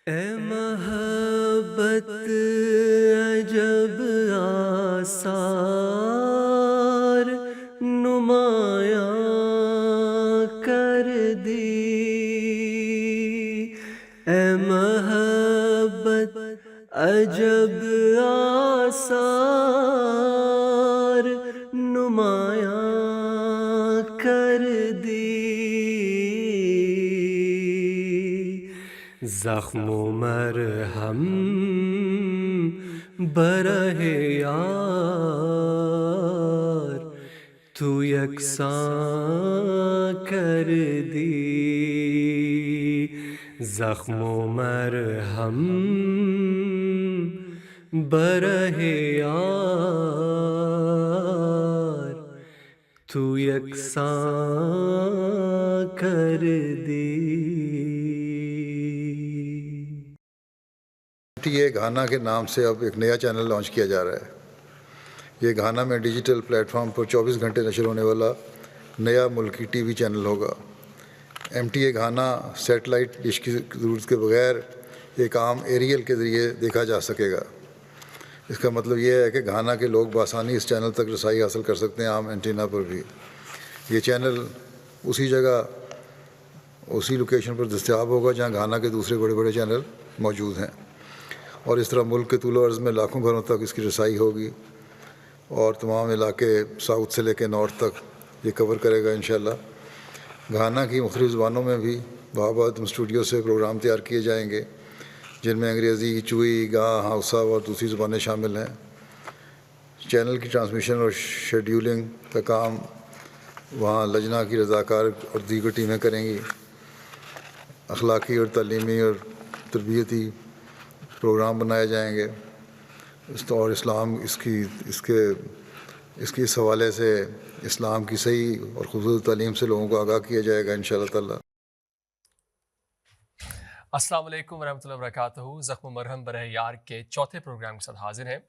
اے محبت عجب آثار نمایاں کر دی، اے محبت عجب آثار نمایاں کر دی، زخم و مرہم برہ یار تو یکساں کر دی، زخم و مرہم برہ یار تو یکساں کر دی۔ یہ گھانا کے نام سے اب ایک نیا چینل لانچ کیا جا رہا ہے۔ یہ گھانا میں ڈیجیٹل پلیٹ فارم پر 24 گھنٹے نشر ہونے والا نیا ملکی ٹی وی چینل ہوگا۔ MTA گھانا سیٹلائٹ ڈش کی ضرورت کے بغیر ایک عام ایریل کے ذریعے دیکھا جا سکے گا۔ اس کا مطلب یہ ہے کہ گھانا کے لوگ بآسانی اس چینل تک رسائی حاصل کر سکتے ہیں، عام اینٹینا پر بھی۔ یہ چینل اسی جگہ اسی لوکیشن پر دستیاب ہوگا جہاں گھانا کے دوسرے بڑے بڑے چینل موجود ہیں، اور اس طرح ملک کے طول و عرض میں لاکھوں گھروں تک اس کی رسائی ہوگی، اور تمام علاقے ساؤتھ سے لے کے نارتھ تک یہ کور کرے گا انشاءاللہ۔ گھانا کی مختلف زبانوں میں بھی وہابت اسٹوڈیو سے پروگرام تیار کیے جائیں گے، جن میں انگریزی، چوئی، گا، ہاؤسا اور دوسری زبانیں شامل ہیں۔ چینل کی ٹرانسمیشن اور شیڈیولنگ کا کام وہاں لجنہ کی رضاکار اور دیگر ٹیمیں کریں گی۔ اخلاقی اور تعلیمی اور تربیتی پروگرام بنائے جائیں گے، اور اسلام اس کے اس حوالے سے اسلام کی صحیح اور خصوصی تعلیم سے لوگوں کو آگاہ کیا جائے گا انشاءاللہ تعالی۔ السلام علیکم ورحمۃ اللہ وبرکاتہ۔ زخم و مرہم برہ یار کے چوتھے پروگرام کے ساتھ حاضر ہیں۔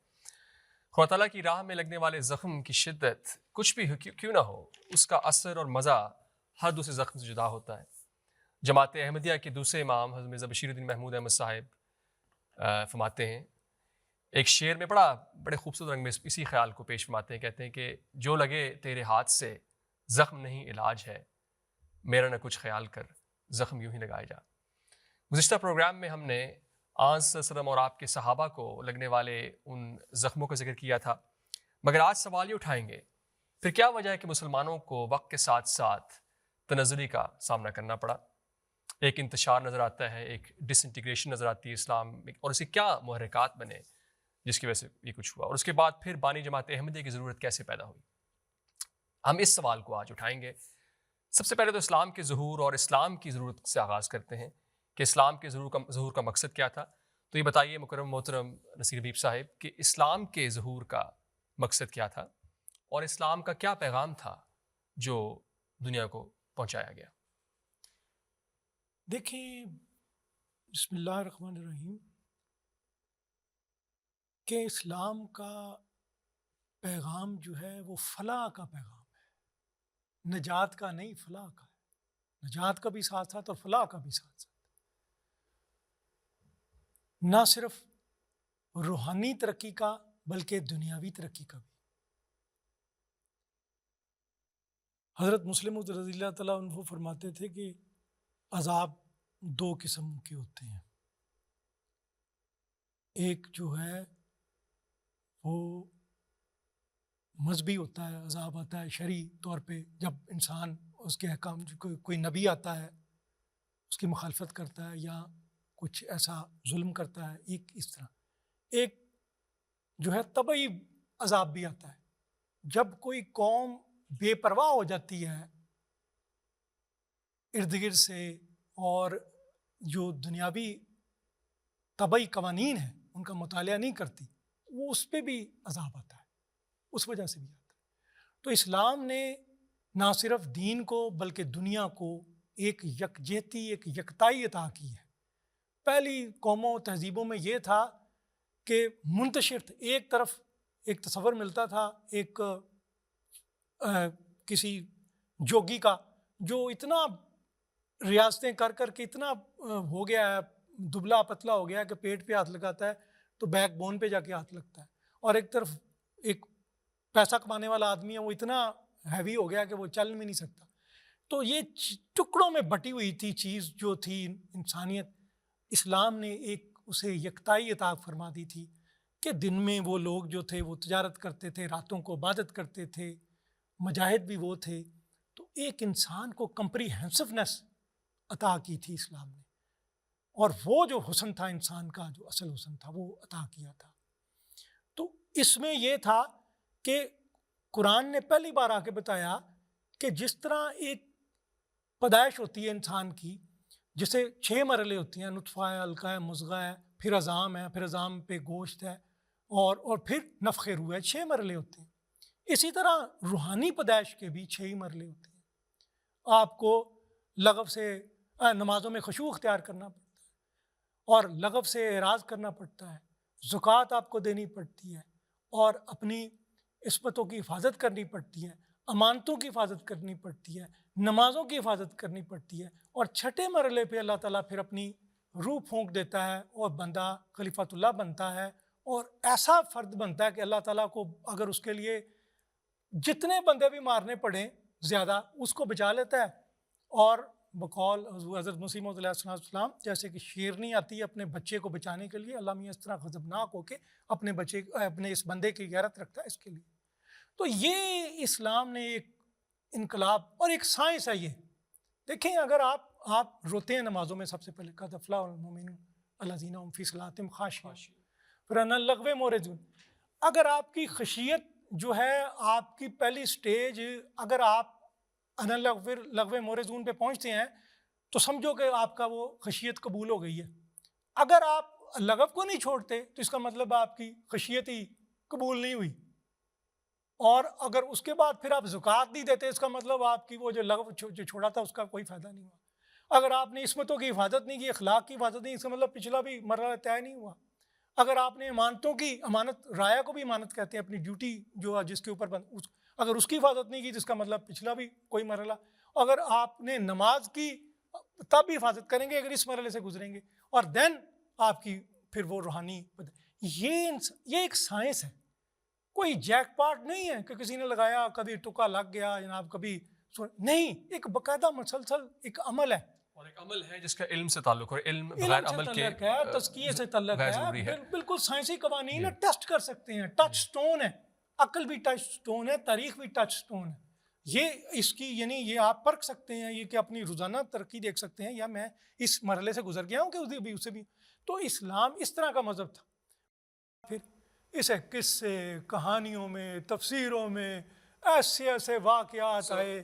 خدا تعالیٰ کی راہ میں لگنے والے زخم کی شدت کچھ بھی کیوں نہ ہو، اس کا اثر اور مزہ ہر دوسرے زخم سے جدا ہوتا ہے۔ جماعت احمدیہ کے دوسرے امام حضرت مرزا بشیر الدین محمود احمد صاحب فرماتے ہیں، ایک شعر میں بڑے خوبصورت رنگ میں اسی خیال کو پیش فرماتے ہیں، کہتے ہیں کہ جو لگے تیرے ہاتھ سے زخم نہیں علاج ہے، میرا نہ کچھ خیال کر زخم یوں ہی لگائے جا۔ گزشتہ پروگرام میں ہم نے آن صلی اللہ علیہ وسلم اور آپ کے صحابہ کو لگنے والے ان زخموں کا ذکر کیا تھا، مگر آج سوال یہ اٹھائیں گے پھر کیا وجہ ہے کہ مسلمانوں کو وقت کے ساتھ ساتھ تنزلی کا سامنا کرنا پڑا؟ ایک انتشار نظر آتا ہے، ایک ڈس انٹیگریشن نظر آتی ہے اسلام میں، اور اسے کیا محرکات بنے جس کی وجہ سے یہ کچھ ہوا، اور اس کے بعد پھر بانی جماعت احمدیہ کی ضرورت کیسے پیدا ہوئی؟ ہم اس سوال کو آج اٹھائیں گے۔ سب سے پہلے تو اسلام کے ظہور اور اسلام کی ضرورت سے آغاز کرتے ہیں کہ اسلام کے ظہور کا مقصد کیا تھا۔ تو یہ بتائیے مکرم محترم نصیر حبیب صاحب کہ اسلام کے ظہور کا مقصد کیا تھا اور اسلام کا کیا پیغام تھا جو دنیا کو پہنچایا گیا؟ دیکھیں، بسم اللہ الرحمن الرحیم، کہ اسلام کا پیغام جو ہے وہ فلاح کا پیغام ہے، نجات کا نہیں، فلاح کا ہے۔ نجات کا بھی ساتھ ساتھ اور فلاح کا بھی ساتھ ساتھ، نہ صرف روحانی ترقی کا بلکہ دنیاوی ترقی کا بھی۔ حضرت مسلم رضی اللہ تعالیٰ عنہ فرماتے تھے کہ عذاب دو قسم کے ہوتے ہیں، ایک جو ہے وہ مذہبی ہوتا ہے، عذاب آتا ہے شرعی طور پہ، جب انسان اس کے احکام، کوئی نبی آتا ہے اس کی مخالفت کرتا ہے یا کچھ ایسا ظلم کرتا ہے، ایک اس طرح۔ ایک جو ہے طبعی عذاب بھی آتا ہے، جب کوئی قوم بے پرواہ ہو جاتی ہے ارد گرد سے اور جو دنیاوی طبعی قوانین ہیں ان کا مطالعہ نہیں کرتی، وہ اس پہ بھی عذاب آتا ہے، اس وجہ سے بھی آتا ہے۔ تو اسلام نے نہ صرف دین کو بلکہ دنیا کو ایک یکجہتی، ایک یکتائی عطا کی ہے۔ پہلی قوموں تہذیبوں میں یہ تھا کہ منتشر تھے، ایک طرف ایک تصور ملتا تھا ایک کسی جوگی کا جو اتنا ریاستیں کر کے اتنا ہو گیا ہے دبلا پتلا ہو گیا کہ پیٹ پہ ہاتھ لگاتا ہے تو بیک بون پہ جا کے ہاتھ لگتا ہے، اور ایک طرف ایک پیسہ کمانے والا آدمی ہے وہ اتنا ہیوی ہو گیا کہ وہ چل بھی نہیں سکتا. تو یہ ٹکڑوں میں بٹی ہوئی تھی چیز جو تھی انسانیت. اسلام نے ایک اسے یکتائی عطا فرما دی تھی کہ دن میں وہ لوگ جو تھے وہ تجارت کرتے تھے، راتوں کو عبادت کرتے تھے، مجاہد بھی وہ تھے. تو ایک انسان کو کمپریہنسونیس عطا کی تھی اسلام نے، اور وہ جو حسن تھا انسان کا، جو اصل حسن تھا، وہ عطا کیا تھا. تو اس میں یہ تھا کہ قرآن نے پہلی بار آ کے بتایا کہ جس طرح ایک پیدائش ہوتی ہے انسان کی، جسے 6 مرحلے ہوتی ہیں، نطفہ ہے، علقہ ہے، مضغہ ہے، پھر عظام ہے، پھر عظام پہ گوشت ہے، اور پھر نفخ روح ہے. 6 مرحلے ہوتے ہیں. اسی طرح روحانی پیدائش کے بھی 6 ہی مرحلے ہوتے ہیں. آپ کو لغو سے نمازوں میں خشوع اختیار کرنا پڑتا ہے، اور لغو سے اعراض کرنا پڑتا ہے، زکوٰۃ آپ کو دینی پڑتی ہے، اور اپنی عصمتوں کی حفاظت کرنی پڑتی ہے، امانتوں کی حفاظت کرنی پڑتی ہے، نمازوں کی حفاظت کرنی پڑتی ہے. اور 6 مرحلے پہ اللہ تعالیٰ پھر اپنی روح پھونک دیتا ہے اور بندہ خلیفۃ اللہ بنتا ہے، اور ایسا فرد بنتا ہے کہ اللہ تعالیٰ کو اگر اس کے لیے جتنے بندے بھی مارنے پڑیں زیادہ، اس کو بچا لیتا ہے. اور بقول حضرت مسیح موعود علیہ السلام، جیسے کہ شیرنی آتی ہے اپنے بچے کو بچانے کے لیے، اللہ میاں اس طرح غضبناک ہو کے اپنے اس بندے کی غیرت رکھتا ہے اس کے لیے. تو یہ اسلام نے ایک انقلاب، اور ایک سائنس ہے یہ. دیکھیں اگر آپ روتے ہیں نمازوں میں، سب سے پہلے قد افلح المؤمنون الذین هم فی صلاتہم خاشعون، پھر عن اللغو معرضون. اگر آپ کی خشیت جو ہے، آپ کی پہلی سٹیج، اگر آپ عن اللغو معرضون پہ پہنچتے ہیں تو سمجھو کہ آپ کا وہ خشیت قبول ہو گئی ہے. اگر آپ لغو کو نہیں چھوڑتے تو اس کا مطلب آپ کی خشیت ہی قبول نہیں ہوئی. اور اگر اس کے بعد پھر آپ زکوٰۃ نہیں دیتے، اس کا مطلب آپ کی وہ جو لغو جو چھوڑا تھا اس کا کوئی فائدہ نہیں ہوا. اگر آپ نے عصمتوں کی حفاظت نہیں کی، اخلاق کی حفاظت نہیں، اس کا مطلب پچھلا بھی مرحلہ طے نہیں ہوا. اگر آپ نے امانتوں کی، امانت رایا کو بھی امانت کہتے ہیں، اپنی ڈیوٹی جو جس کے اوپر اگر اس کی حفاظت نہیں کی تو اس کا مطلب پچھلا بھی کوئی مرحلہ. اگر آپ نے نماز کی تب بھی حفاظت کریں گے اگر اس مرحلے سے گزریں گے، اور دین آپ کی پھر وہ روحانی. یہ ایک سائنس ہے، کوئی جیک پاٹ نہیں ہے کہ کسی نے لگایا کبھی ٹکا لگ گیا جناب، کبھی نہیں. ایک باقاعدہ مسلسل ایک عمل ہے، اور ایک عمل ہے جس کا علم سے تعلق ہے. علم بغیر عمل کے ہے، تزکیے سے تعلق ضروری ہے. بالکل سائنسی قوانین ہے، ٹیسٹ کر سکتے ہیں. ٹچ سٹون ہے، عقل بھی ٹچ سٹون ہے، تاریخ بھی ٹچ سٹون ہے. یہ اس کی یعنی یہ آپ پرکھ سکتے ہیں، یہ کہ اپنی روزانہ ترقی دیکھ سکتے ہیں، یا میں اس مرحلے سے گزر گیا ہوں کہ اسے بھی. تو اسلام اس طرح کا مذہب تھا. پھر اسے قصے، کہانیوں میں، تفسیروں میں ایسے واقعات آئے.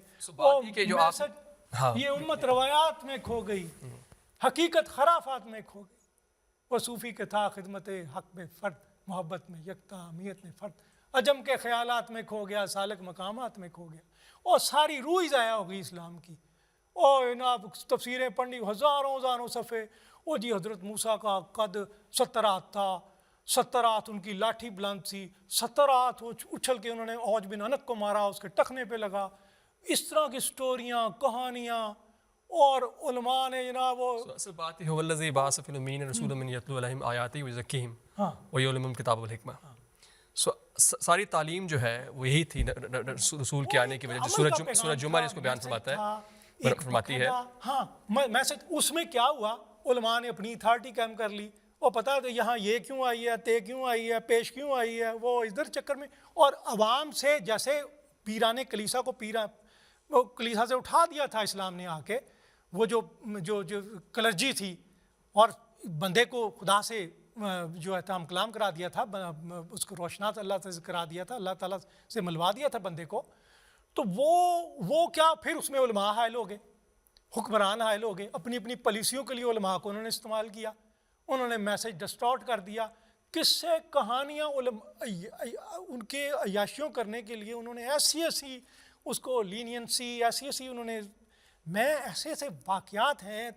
یہ امت روایات میں کھو گئی، حقیقت خرافات میں کھو گئی. وہ صوفی کے تھا خدمت حق میں فرد، محبت میں یکتا، امیت میں فرد. عجم کے خیالات میں کھو گیا، سالک مقامات میں کھو گیا. اور ساری روح ضائع ہو گئی اسلام کی. اور جناب تفسیریں پڑھنی، ہزاروں صفحے. وہ جی حضرت موسیٰ کا قد 70 ہاتھ تھا، 70 ہاتھ ان کی لاٹھی بلند تھی، 70 ہاتھ اچھل کے انہوں نے اوج بن انق کو مارا، اس کے ٹخنے پہ لگا. اس طرح کی سٹوریاں، کہانیاں. اور علماء نے جناب وہ اصل بات ہے والذی بعث فی الامین رسولا من یتلو علیہم آیاتہ ویزکیہم ویعلمہم الکتاب والحکمہ. ساری تعلیم جو ہے وہ یہی تھی رسول کے آنے کی وجہ سے. سورہ جمعہ اس کو بیان فرماتی ہے. ہاں میسج اس میں کیا ہوا، علماء نے اپنی اتھارٹی قائم کر لی. اور پتہ ہے یہاں یہ کیوں آئی ہے، تے کیوں آئی ہے، پیش کیوں آئی ہے، وہ ادھر چکر میں. اور عوام سے جیسے پیران کلیسا کو وہ کلیسا سے اٹھا دیا تھا اسلام نے آ کے، وہ جو کلرجی تھی، اور بندے کو خدا سے جو ہے تام کلام کرا دیا تھا، اس کو روشنات اللہ سے کرا دیا تھا، اللہ تعالیٰ سے ملوا دیا تھا بندے کو. تو وہ کیا پھر اس میں علماء حائل ہو گئے، حکمران حائل ہو گئے. اپنی اپنی پالیسیوں کے لیے علماء کو انہوں نے استعمال کیا. انہوں نے میسج ڈسٹارٹ کر دیا. قصے کہانیاں ان کے عیاشیوں کرنے کے لیے انہوں نے ایسی اس کو لینینسی ایسی انہوں نے ایسے واقعات ہیں.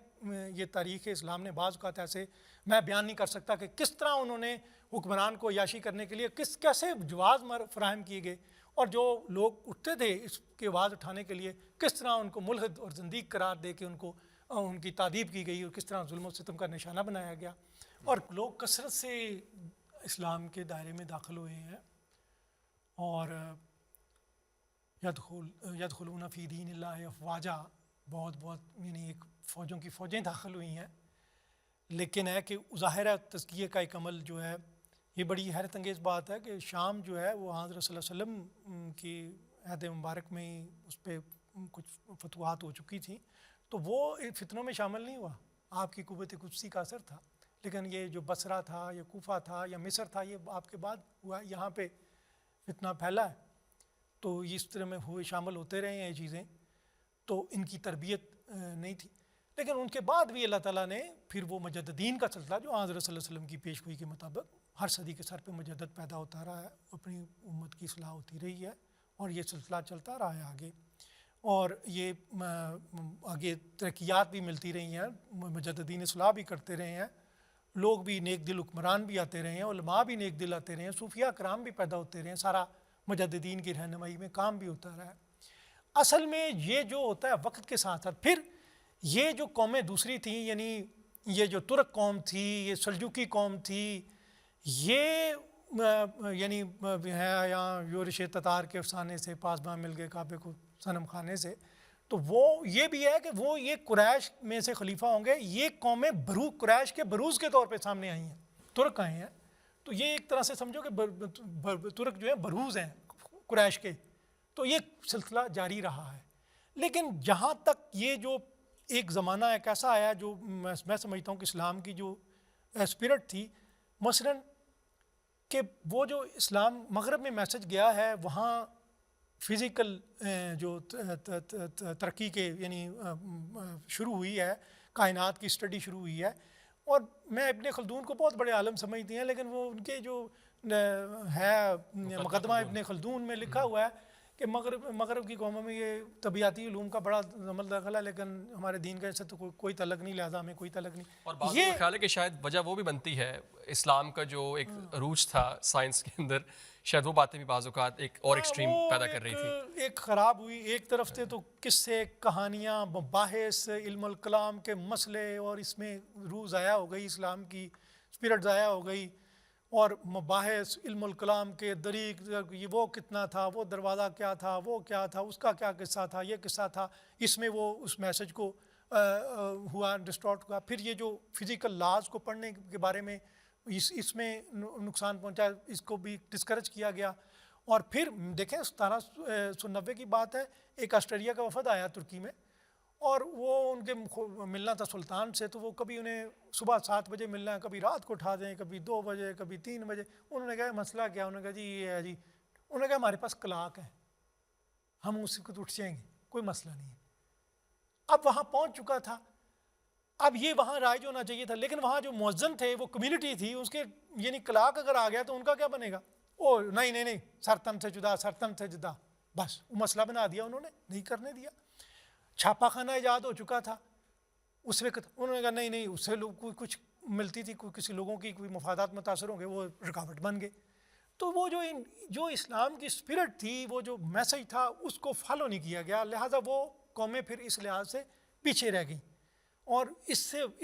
یہ تاریخ اسلام نے بعض اوقات ایسے میں بیان نہیں کر سکتا کہ کس طرح انہوں نے حکمران کو عیاشی کرنے کے لیے کیسے جواز فراہم کیے گئے. اور جو لوگ اٹھتے تھے اس کی آواز اٹھانے کے لیے، کس طرح ان کو ملحد اور زندیق قرار دے کے ان کو ان کی تعدیب کی گئی اور کس طرح ظلم و ستم کا نشانہ بنایا گیا، اور لوگ کثرت سے اسلام کے دائرے میں داخل ہوئے ہیں اور یدخلون فی دین اللہ افواجا، بہت یعنی ایک فوجوں کی فوجیں داخل ہوئی ہیں. لیکن ہے کہ ظاہر ہے تزکیے کا ایک عمل جو ہے، یہ بڑی حیرت انگیز بات ہے کہ شام جو ہے وہ حضرت صلی اللہ علیہ وسلم کی عہد مبارک میں ہی اس پہ کچھ فتوحات ہو چکی تھیں، تو وہ فتنوں میں شامل نہیں ہوا، آپ کی قوت قدسی کا اثر تھا. لیکن یہ جو بصرہ تھا یا کوفہ تھا یا مصر تھا، یہ آپ کے بعد ہوا، یہاں پہ فتنہ پھیلا ہے. تو اس طرح میں ہوئے شامل ہوتے رہے ہیں یہ چیزیں، تو ان کی تربیت نہیں تھی. لیکن ان کے بعد بھی اللہ تعالیٰ نے پھر وہ مجددین کا سلسلہ جو حضرت صلی اللہ علیہ وسلم کی پیش گوئی کے مطابق ہر صدی کے سر پہ مجدد پیدا ہوتا رہا ہے، اپنی امت کی اصلاح ہوتی رہی ہے اور یہ سلسلہ چلتا رہا ہے آگے، اور یہ آگے ترقیات بھی ملتی رہی ہیں، مجددین اصلاح بھی کرتے رہے ہیں، لوگ بھی نیک دل حکمران بھی آتے رہے ہیں، علماء بھی نیک دل آتے رہے ہیں، صوفیاء کرام بھی پیدا ہوتے رہے ہیں، سارا مجددین کی رہنمائی میں کام بھی ہوتا رہا ہے. اصل میں یہ جو ہوتا ہے وقت کے ساتھ ساتھ، پھر یہ جو قومیں دوسری تھیں، یعنی یہ جو ترک قوم تھی، یہ سلجوکی قوم تھی، یہ یعنی ہے یہاں یورش تتار کے افسانے سے پاسباں مل گئے کعبے کو صنم خانے سے، تو وہ یہ بھی ہے کہ وہ یہ قریش میں سے خلیفہ ہوں گے. یہ قومیں قریش کے بروز کے طور پہ سامنے آئی ہیں، ترک آئے ہیں، تو یہ ایک طرح سے سمجھو کہ ترک جو ہیں بروز ہیں قریش کے، تو یہ سلسلہ جاری رہا ہے. لیکن جہاں تک یہ جو ایک زمانہ ایک ایسا آیا جو میں سمجھتا ہوں کہ اسلام کی جو اسپرٹ تھی، مثلاً کہ وہ جو اسلام مغرب میں میسج گیا ہے، وہاں فزیکل جو ترقی کے یعنی شروع ہوئی ہے، کائنات کی اسٹڈی شروع ہوئی ہے. اور میں ابن خلدون کو بہت بڑے عالم سمجھتی ہیں، لیکن وہ ان کے جو ہے مقدمہ ابن خلدون میں لکھا ہوا ہے کہ مغرب کی قوموں میں یہ طبیعاتی علوم کا بڑا عمل دخل ہے، لیکن ہمارے دین کا ایسا تو کوئی تعلق نہیں، لہٰذا ہمیں کوئی تعلق نہیں. اور بعض کا خیال ہے کہ شاید وجہ وہ بھی بنتی ہے، اسلام کا جو ایک عروج تھا سائنس کے اندر، شاید وہ باتیں بھی بعض اوقات ایک اور ایکسٹریم پیدا کر رہی تھی. ایک خراب ہوئی، ایک طرف سے تو قصے، کہانیاں، مباحث، علم الکلام کے مسئلے، اور اس میں روح ضائع ہو گئی، اسلام کی اسپرٹ ضائع ہو گئی، اور مباحث علم الکلام کے دریق، یہ وہ کتنا تھا، وہ دروازہ کیا تھا، وہ کیا تھا، اس کا کیا قصہ تھا، یہ قصہ تھا، اس میں وہ اس میسج کو ہوا ڈسٹارٹ ہوا. پھر یہ جو فزیکل لاز کو پڑھنے کے بارے میں اس میں نقصان پہنچا، اس کو بھی ڈسکریج کیا گیا. اور پھر دیکھیں 1790 کی بات ہے، ایک آسٹریلیا کا وفد آیا ترکی میں، اور وہ ان کے ملنا تھا سلطان سے، تو وہ کبھی انہیں صبح 7 بجے ملنا ہے، کبھی رات کو اٹھا دیں، کبھی 2 بجے، کبھی 3 بجے. انہوں نے کہا مسئلہ کیا؟ انہوں نے کہا جی یہ ہے جی. انہوں نے کہا ہمارے پاس کلاک ہے، ہم اس کو اٹھ جائیں گے، کوئی مسئلہ نہیں ہے. اب وہاں پہنچ چکا تھا، اب یہ وہاں رائج ہونا چاہیے تھا، لیکن وہاں جو مؤذن تھے، وہ کمیونٹی تھی، اس کے یعنی کلاک اگر آ گیا تو ان کا کیا بنے گا؟ او نہیں سر تن سے جدا، سر تن سے جدا، بس وہ مسئلہ بنا دیا، انہوں نے نہیں کرنے دیا. چھاپا خانہ ایجاد ہو چکا تھا اس وقت، انہوں نے کہا نہیں اس سے لوگ کوئی کچھ ملتی تھی، کوئی کسی لوگوں کی کوئی مفادات متاثر ہوں گے، وہ رکاوٹ بن گئے. تو وہ جو اسلام کی اسپرٹ تھی، وہ جو میسج تھا، اس کو فالو نہیں کیا گیا، لہٰذا وہ قومیں پھر اس لحاظ سے پیچھے رہ گئیں. اور اس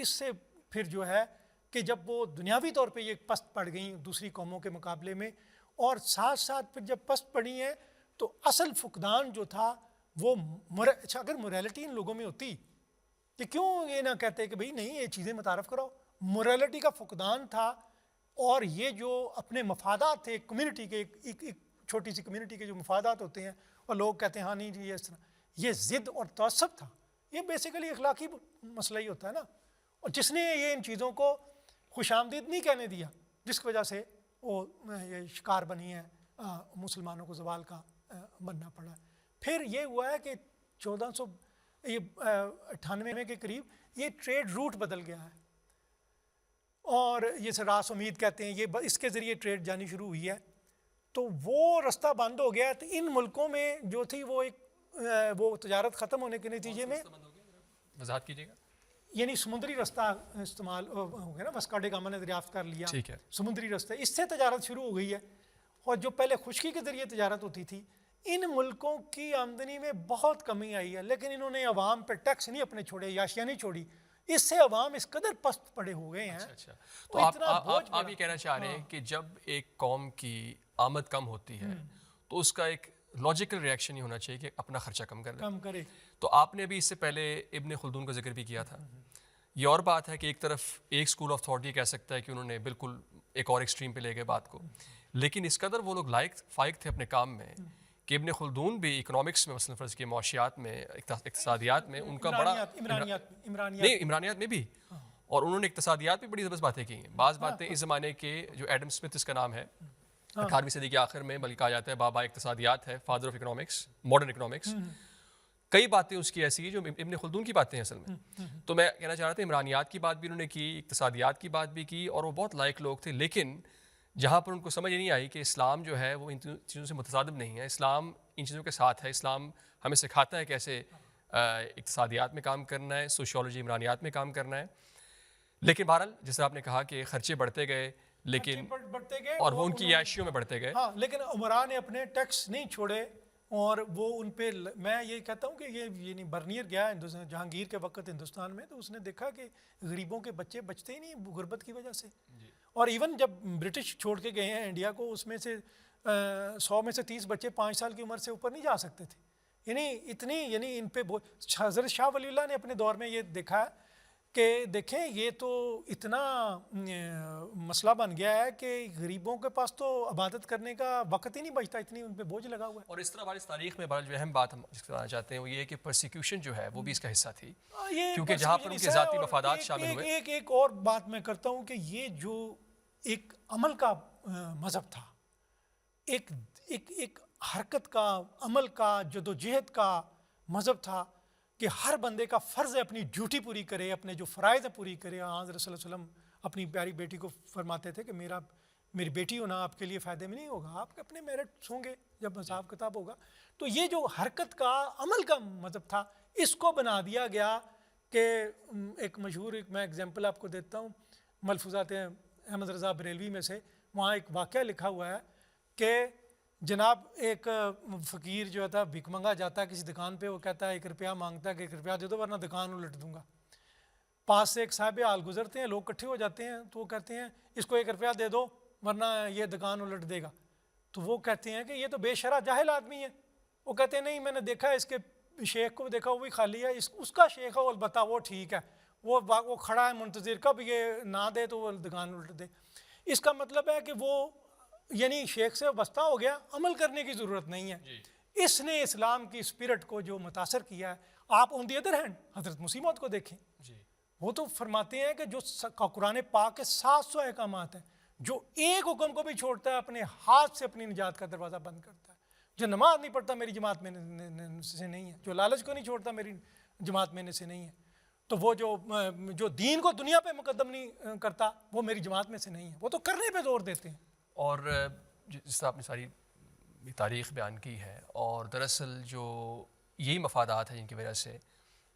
سے پھر جو ہے کہ جب وہ دنیاوی طور پہ یہ پست پڑ گئیں دوسری قوموں کے مقابلے میں، اور ساتھ ساتھ پھر جب پست پڑی ہیں تو اصل فقدان جو تھا وہ اچھا اگر موریلٹی ان لوگوں میں ہوتی کہ کیوں یہ نہ کہتے کہ بھئی نہیں یہ چیزیں متعارف کراؤ. موریلٹی کا فقدان تھا، اور یہ جو اپنے مفادات تھے کمیونٹی کے، ایک چھوٹی سی کمیونٹی کے جو مفادات ہوتے ہیں، اور لوگ کہتے ہیں ہاں نہیں جی یہ اس طرح، یہ ضد اور تعصب تھا. یہ بیسیکلی اخلاقی مسئلہ ہی ہوتا ہے نا، اور جس نے یہ ان چیزوں کو خوش آمدید نہیں کہنے دیا، جس کی وجہ سے وہ یہ شکار بنی ہے، مسلمانوں کو زوال کا بننا پڑا. پھر یہ ہوا ہے کہ 1498 کے قریب یہ ٹریڈ روٹ بدل گیا ہے، اور یہ سے راس امید کہتے ہیں، یہ اس کے ذریعے ٹریڈ جانی شروع ہوئی ہے. تو وہ رستہ بند ہو گیا. تو ان ملکوں میں جو تھی وہ تجارت ختم ہونے کے نتیجے میں، وضاحت کیجیے گا. یعنی سمندری رستہ استعمال ہو گیا نا، واسکو ڈا گاما نے دریافت کر لیا، ٹھیک ہے، سمندری رستہ، اس سے تجارت شروع ہو گئی ہے. اور جو پہلے خشکی کے ذریعے تجارت ہوتی تھی، ان ملکوں کی آمدنی میں بہت کمی آئی ہے، لیکن انہوں نے عوام پہ ٹیکس نہیں اپنے چھوڑے، یاشیاں نہیں چھوڑی، اس سے عوام اس قدر پست پڑے ہو گئے ہیں. اچھا تو آپ یہ کہنا چاہ رہے ہیں کہ جب ایک قوم کی آمد کم ہوتی ہے تو اس کا ایک لاجیکل ریئیکشن یہ ہونا چاہیے کہ اپنا خرچہ کم کرے. تو آپ نے بھی اس سے پہلے ابن خلدون کا ذکر بھی کیا تھا. یہ اور بات ہے کہ ایک طرف ایک اسکول آف تھاٹ یہ کہہ سکتا ہے کہ انہوں نے بالکل ایک اور ایکسٹریم پہ لے گئے بات کو، لیکن اس قدر وہ لوگ فائق تھے اپنے کام میں کہ ابن خلدون بھی اکنامکس میں مثلاً فرض کے معاشیات میں اقتصادیات میں ان کا بڑا عمرانیات میں بھی، اور انہوں نے اقتصادیات میں بڑی زبردست باتیں کی ہیں. بعض باتیں اس زمانے کے جو ایڈم اسمتھ اس کا نام ہے 18ویں صدی کے آخر میں بلکہ کہا جاتا ہے بابا اقتصادیات ہے، father of economics, modern economics. کئی باتیں اس کی ایسی ہیں جو ابن خلدون کی باتیں ہیں اصل میں. تو میں کہنا چاہ رہا تھا عمرانیات کی بات بھی انہوں نے کی، اقتصادیات کی بات بھی کی، اور وہ بہت لائق لوگ تھے. لیکن جہاں پر ان کو سمجھ نہیں آئی کہ اسلام جو ہے وہ ان چیزوں سے متصادم نہیں ہے، اسلام ان چیزوں کے ساتھ ہے. اسلام ہمیں سکھاتا ہے کیسے اقتصادیات میں کام کرنا ہے، سوشیولوجی عمرانیات میں کام کرنا ہے. لیکن بہرحال جس طرح آپ نے کہا کہ خرچے بڑھتے گئے لیکن اور وہ ان کی عیاشیوں میں بڑھتے گئے. ہاں لیکن عمرا نے اپنے ٹیکس نہیں چھوڑے، اور وہ ان پہ، میں یہ کہتا ہوں کہ یہ برنیئر گیا جہانگیر کے وقت ہندوستان میں، تو اس نے دیکھا کہ غریبوں کے بچے بچتے ہی نہیں غربت کی وجہ سے. اور ایون جب برٹش چھوڑ کے گئے ہیں انڈیا کو، اس میں سے 100 میں سے 30 بچے 5 سال کی عمر سے اوپر نہیں جا سکتے تھے. یعنی ان پہ حضرت شاہ ولی اللہ نے اپنے دور میں یہ دیکھا کہ دیکھیں یہ تو اتنا مسئلہ بن گیا ہے کہ غریبوں کے پاس تو عبادت کرنے کا وقت ہی نہیں بچتا، اتنی ان پہ بوجھ لگا ہوا ہے. اور اس طرح ہماری تاریخ میں بڑا جو اہم بات ہم جس کو بتانا چاہتے ہیں وہ یہ ہے کہ پرسیکیوشن جو ہے وہ بھی اس کا حصہ تھی، کیونکہ جہاں پر ان کے ذاتی مفادات شامل ہوئے. ایک اور بات میں کرتا ہوں کہ یہ جو ایک عمل کا مذہب تھا، ایک حرکت کا، عمل کا، جدوجہد کا مذہب تھا کہ ہر بندے کا فرض ہے اپنی ڈیوٹی پوری کرے، اپنے جو فرائض ہے پوری کرے. حضرت صلی اللہ علیہ وسلم اپنی پیاری بیٹی کو فرماتے تھے کہ میری بیٹی ہونا آپ کے لیے فائدے میں نہیں ہوگا، آپ کے اپنے میرٹس ہوں گے جب حساب کتاب ہوگا. تو یہ جو حرکت کا، عمل کا مذہب تھا، اس کو بنا دیا گیا کہ ایک مشہور میں اگزامپل آپ کو دیتا ہوں ملفوظات احمد رضا بریلوی میں سے. وہاں ایک واقعہ لکھا ہوا ہے کہ جناب ایک فقیر جو تھا بھیک منگا جاتا ہے کسی دکان پہ، وہ کہتا ہے 1 روپیہ مانگتا ہے کہ 1 روپیہ دے دو ورنہ دکان الٹ دوں گا. پاس سے ایک صاحب حال گزرتے ہیں، لوگ اکٹھے ہو جاتے ہیں، تو وہ کہتے ہیں اس کو 1 روپیہ دے دو ورنہ یہ دکان الٹ دے گا. تو وہ کہتے ہیں کہ یہ تو بے شرح جاہل آدمی ہے. وہ کہتے ہیں نہیں، میں نے دیکھا اس کے شیخ کو دیکھا، وہ بھی خالی ہے، اس کا شیخ ہے البتہ وہ ٹھیک ہے، وہ کھڑا ہے منتظر کب یہ نہ دے تو وہ دکان الٹ دے. اس کا مطلب ہے کہ وہ یعنی شیخ سے وابستہ ہو گیا، عمل کرنے کی ضرورت نہیں ہے. اس نے اسلام کی اسپرٹ کو جو متاثر کیا ہے. آپ آن دی ادر ہینڈ حضرت مسیح موعود کو دیکھیں، وہ تو فرماتے ہیں کہ جو قرآن پاک کے 700 احکامات ہیں، جو ایک حکم کو بھی چھوڑتا ہے اپنے ہاتھ سے اپنی نجات کا دروازہ بند کرتا ہے. جو نماز نہیں پڑھتا میری جماعت میں سے نہیں ہے، جو لالچ کو نہیں چھوڑتا میری جماعت میں سے نہیں ہے، تو وہ جو دین کو دنیا پہ مقدم نہیں کرتا وہ میری جماعت میں سے نہیں ہے. وہ تو کرنے پہ زور دیتے ہیں. اور جس طرح آپ نے ساری تاریخ بیان کی ہے، اور دراصل جو یہی مفادات ہیں جن کی وجہ سے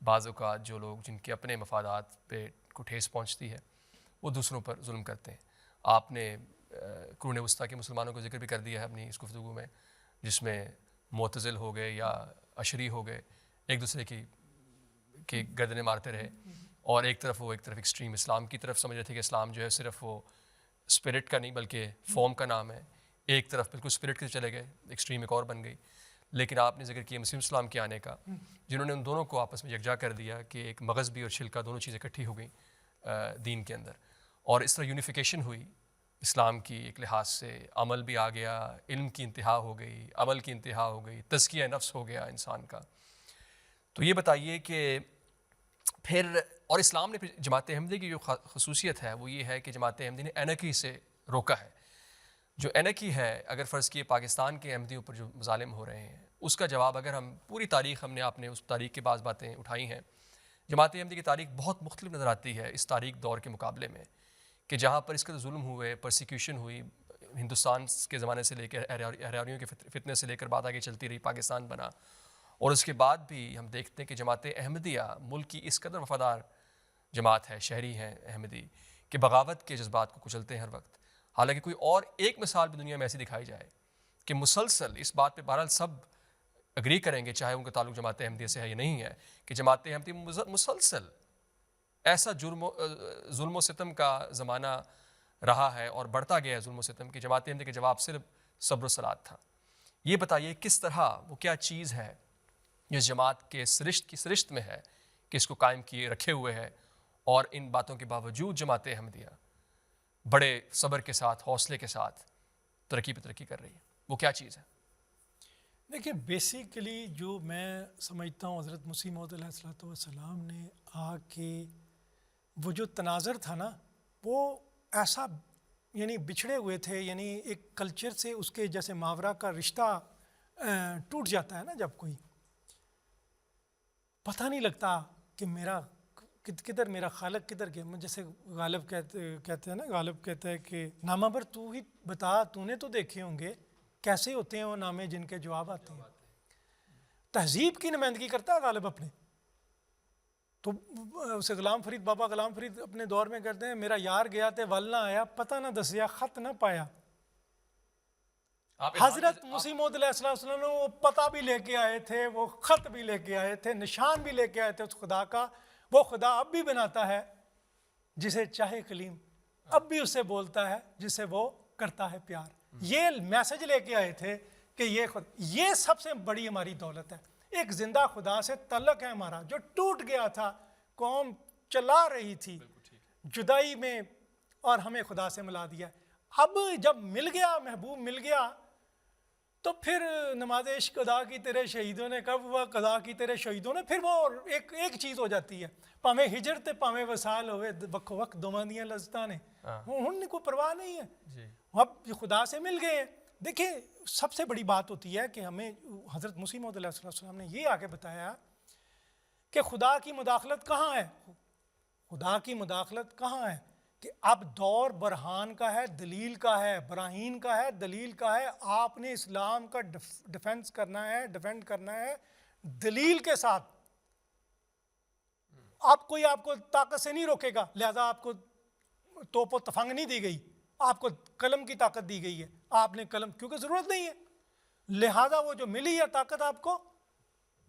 بعض اوقات جو لوگ جن کے اپنے مفادات پہ کو ٹھیس پہنچتی ہے وہ دوسروں پر ظلم کرتے ہیں. آپ نے قرون وسطیٰ کے مسلمانوں کو ذکر بھی کر دیا ہے اپنی اس گفتگو میں، جس میں معتزل ہو گئے یا اشری ہو گئے، ایک دوسرے کی گردنیں مارتے رہے، اور ایک طرف ایکسٹریم اسلام کی طرف سمجھ رہے تھے کہ اسلام جو ہے صرف وہ اسپرٹ کا نہیں بلکہ فارم کا نام ہے. ایک طرف بالکل اسپرٹ کے چلے گئے، ایکسٹریم ایک اور بن گئی. لیکن آپ نے ذکر کیا مسلم اسلام کے آنے کا، جنہوں نے ان دونوں کو آپس میں یکجا کر دیا کہ ایک مغزبی اور چھلکا دونوں چیزیں اکٹھی ہو گئیں دین کے اندر، اور اس طرح یونیفیکیشن ہوئی اسلام کی ایک لحاظ سے. عمل بھی آ گیا، علم کی انتہا ہو گئی، عمل کی انتہا ہو گئی، تزکیہ نفس ہو گیا انسان کا. تو یہ بتائیے کہ پھر اور اسلام نے جماعت احمدی کی جو خصوصیت ہے وہ یہ ہے کہ جماعت احمدی نے اینرکی سے روکا ہے. جو اینرکی ہے، اگر فرض کیے پاکستان کے احمدیوں پر جو مظالم ہو رہے ہیں، اس کا جواب اگر ہم پوری تاریخ آپ نے اس تاریخ کی بعض باتیں اٹھائی ہیں. جماعت احمدی کی تاریخ بہت مختلف نظر آتی ہے اس تاریخ دور کے مقابلے میں، کہ جہاں پر اس کا ظلم ہوئے، پرسیکیوشن ہوئی، ہندوستان کے زمانے سے لے کر احراریوں کے فتنے سے لے کر بات آگے چلتی رہی، پاکستان بنا. اور اس کے بعد بھی ہم دیکھتے ہیں کہ جماعت احمدیہ ملک کی اس قدر وفادار جماعت ہے، شہری ہیں احمدی، کہ بغاوت کے جذبات کو کچلتے ہیں ہر وقت. حالانکہ کوئی اور ایک مثال بھی دنیا میں ایسی دکھائی جائے کہ مسلسل اس بات پہ بہرحال سب اگری کریں گے، چاہے ان کا تعلق جماعت احمدیہ سے ہے یا نہیں ہے، کہ جماعت احمدیہ مسلسل ایسا ظلم و ستم کا زمانہ رہا ہے اور بڑھتا گیا ہے ظلم و ستم کی، جماعت احمدیہ کے جواب صرف صبر و صلات تھا. یہ بتائیے کس طرح وہ کیا چیز ہے جو اس جماعت کے سرشت میں ہے کہ اس کو قائم کیے رکھے ہوئے ہے، اور ان باتوں کے باوجود جماعت احمدیہ بڑے صبر کے ساتھ، حوصلے کے ساتھ ترقی پہ ترقی کر رہی ہے، وہ کیا چیز ہے؟ دیکھیں بیسیکلی جو میں سمجھتا ہوں حضرت مسیح موعود علیہ السلام نے آ کے وہ جو تناظر تھا نا، وہ ایسا یعنی بچھڑے ہوئے تھے، یعنی ایک کلچر سے اس کے جیسے ماورا کا رشتہ ٹوٹ جاتا ہے نا، جب کوئی پتہ نہیں لگتا کہ میرا کدھر میرا خالق کدھر گیا. جیسے غالب کہتے ہیں نا، غالب کہتا ہے کہ نامہ بر تو ہی بتا، تو نے تو دیکھے ہوں گے کیسے ہوتے ہیں وہ نامے جن کے جواب آتے ہیں. تہذیب کی نمائندگی کرتا ہے غالب اپنے، تو اسے بابا غلام فرید اپنے دور میں کہتے ہیں میرا یار گیا تے ول نہ آیا، پتہ نہ دسیا خط نہ پایا. حضرت مسیح موعود علیہ السلام نے وہ پتہ بھی لے کے آئے تھے، وہ خط بھی لے کے آئے تھے، نشان بھی لے کے آئے تھے اس خدا کا. وہ خدا اب بھی بناتا ہے جسے چاہے کلیم، اب بھی اسے بولتا ہے جسے وہ کرتا ہے پیار. یہ میسج لے کے آئے تھے کہ یہ سب سے بڑی ہماری دولت ہے. ایک زندہ خدا سے تعلق ہے ہمارا، جو ٹوٹ گیا تھا، قوم چلا رہی تھی جدائی میں اور ہمیں خدا سے ملا دیا. اب جب مل گیا، محبوب مل گیا، تو پھر نماز عشق ادا کی تیرے شہیدوں نے، کب ہوا قضا کی تیرے شہیدوں نے، پھر وہ ایک چیز ہو جاتی ہے. پاویں ہجر تے پاویں وصال ہوئے وقت وقت دوواں دیاں لذتاں نے، انہیں کوئی پرواہ نہیں ہے. اب خدا سے مل گئے. دیکھیں سب سے بڑی بات ہوتی ہے کہ ہمیں حضرت مسیح موعود علیہ السلام نے یہ آگے بتایا کہ خدا کی مداخلت کہاں ہے. خدا کی مداخلت کہاں ہے کہ اب دور برہان کا ہے، دلیل کا ہے، براہین کا ہے، دلیل کا ہے. آپ نے اسلام کا ڈیفینس کرنا ہے، ڈیفینڈ کرنا ہے دلیل کے ساتھ. آپ کوئی آپ کو طاقت سے نہیں روکے گا، لہذا آپ کو توپ و تفنگ نہیں دی گئی، آپ کو قلم کی طاقت دی گئی ہے. آپ نے قلم کیونکہ ضرورت نہیں ہے، لہذا وہ جو ملی ہے طاقت آپ کو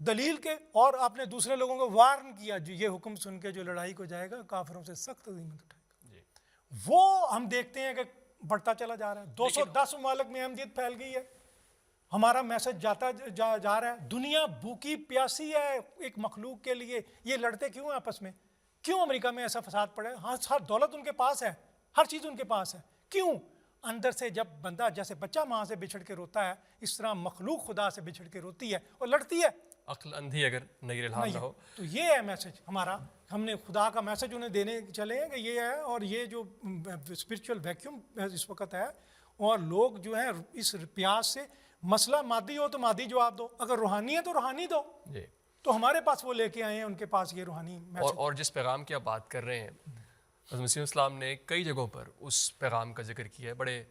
دلیل کے، اور آپ نے دوسرے لوگوں کو وارن کیا جو یہ حکم سن کے جو لڑائی کو جائے گا کافروں سے سخت عظیمت اٹھائے گا. وہ ہم دیکھتے ہیں کہ بڑھتا چلا جا رہا ہے. 210 ممالک میں احمدیت پھیل گئی ہے. ہمارا میسج جاتا جا رہا ہے. دنیا بھوکی پیاسی ہے ایک مخلوق کے لیے. یہ لڑتے کیوں ہیں آپس میں؟ کیوں امریکہ میں ایسا فساد پڑا ہے؟ ہاں ہر دولت ان کے پاس ہے، ہر چیز ان کے پاس ہے. کیوں؟ اندر سے جب بندہ جیسے بچہ ماں سے بچھڑ کے روتا ہے، اس طرح مخلوق خدا سے بچھڑ کے روتی ہے اور لڑتی ہے. عقل اندھی اگر نیر الہام نہ ہو. تو یہ ہے میسج ہمارا. ہم نے خدا کا میسج انہیں دینے چلے ہیں کہ یہ ہے. اور یہ جو اسپرچول ویکیوم اس وقت ہے، اور لوگ جو ہیں اس پیاس سے، مسئلہ مادی ہو تو مادی جواب دو، اگر روحانی ہے تو روحانی دو. تو ہمارے پاس وہ لے کے آئے ہیں، ان کے پاس یہ روحانی میسج. اور جس پیغام کی آپ بات کر رہے ہیں، حضرت مسیح السلام نے کئی جگہوں پر اس پیغام کا ذکر کیا ہے، بڑے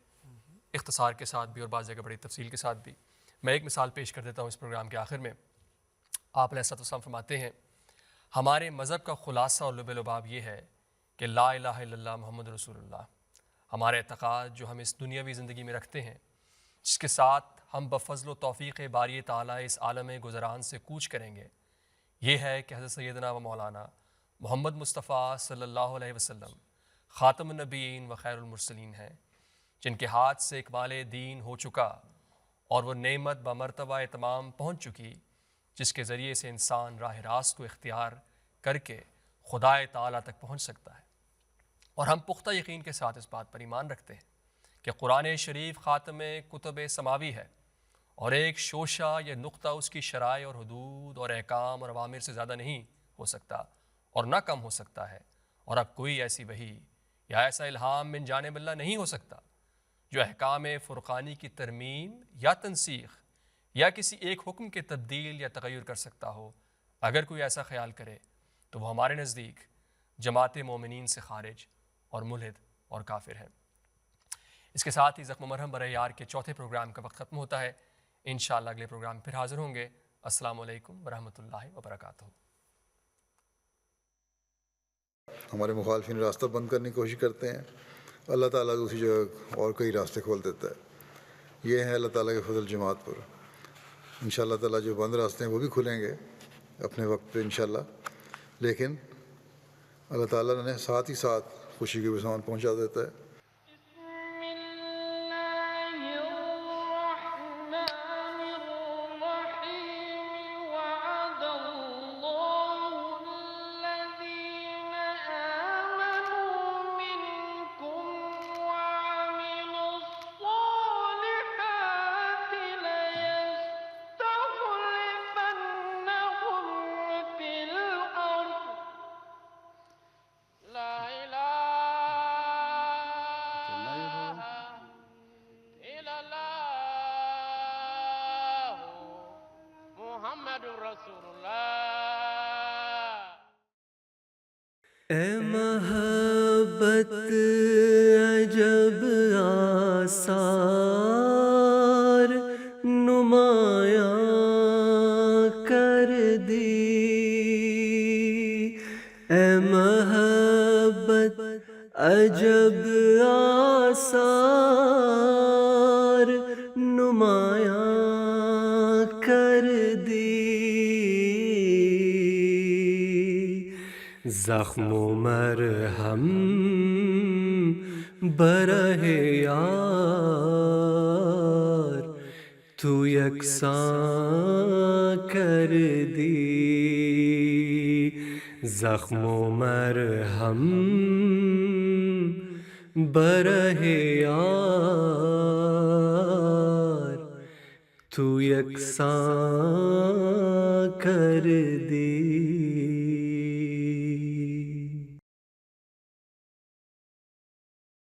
اختصار کے ساتھ بھی اور بعض جگہ بڑی تفصیل کے ساتھ بھی. میں ایک مثال پیش کر دیتا ہوں اس پروگرام کے آخر میں. آپ علیہ السلام فرماتے ہیں ہمارے مذہب کا خلاصہ اور لب لباب یہ ہے کہ لا الہ الا اللہ محمد رسول اللہ. ہمارے اعتقاد جو ہم اس دنیاوی زندگی میں رکھتے ہیں، جس کے ساتھ ہم بفضل و توفیق باری تعالیٰ اس عالم گزران سے کوچ کریں گے، یہ ہے کہ حضرت سیدنا و مولانا محمد مصطفیٰ صلی اللہ علیہ وسلم خاتم النبیین و خیر المرسلین ہیں، جن کے ہاتھ سے اقبال دین ہو چکا اور وہ نعمت بمرتبہ تمام پہنچ چکی، جس کے ذریعے سے انسان راہ راست کو اختیار کر کے خدا تعالیٰ تک پہنچ سکتا ہے. اور ہم پختہ یقین کے ساتھ اس بات پر ایمان رکھتے ہیں کہ قرآن شریف خاتم کتب سماوی ہے، اور ایک شوشہ یا نقطہ اس کی شرائع اور حدود اور احکام اور اوامر سے زیادہ نہیں ہو سکتا اور نہ کم ہو سکتا ہے. اور اب کوئی ایسی وحی یا ایسا الہام من جانب اللہ نہیں ہو سکتا جو احکام فرقانی کی ترمیم یا تنسیخ یا کسی ایک حکم کے تبدیل یا تغیر کر سکتا ہو. اگر کوئی ایسا خیال کرے تو وہ ہمارے نزدیک جماعت مومنین سے خارج اور ملحد اور کافر ہے. اس کے ساتھ ہی زخم مرہم برہ یار کے چوتھے پروگرام کا وقت ختم ہوتا ہے. انشاءاللہ اگلے پروگرام پھر حاضر ہوں گے. السلام علیکم ورحمۃ اللہ وبرکاتہ. ہمارے مخالفین راستہ بند کرنے کی کوشش کرتے ہیں، اللہ تعالیٰ دوسری جگہ اور کئی راستے کھول دیتا ہے. یہ ہے اللہ تعالیٰ کے فضل جماعت پر. انشاءاللہ تعالیٰ جو بند راستے ہیں وہ بھی کھلیں گے اپنے وقت پہ انشاءاللہ، لیکن اللہ تعالیٰ نے ساتھ ہی ساتھ خوشی کے بھی سامان پہنچا دیتا ہے۔ اے محبت عجب آثار نمایاں کر دی، اے محبت عجب آثار نمایاں کر دی، زخم و مرہم برہ یار تو یکساں کر دی، زخم و مرہم برہ یار تو یکساں کر دی۔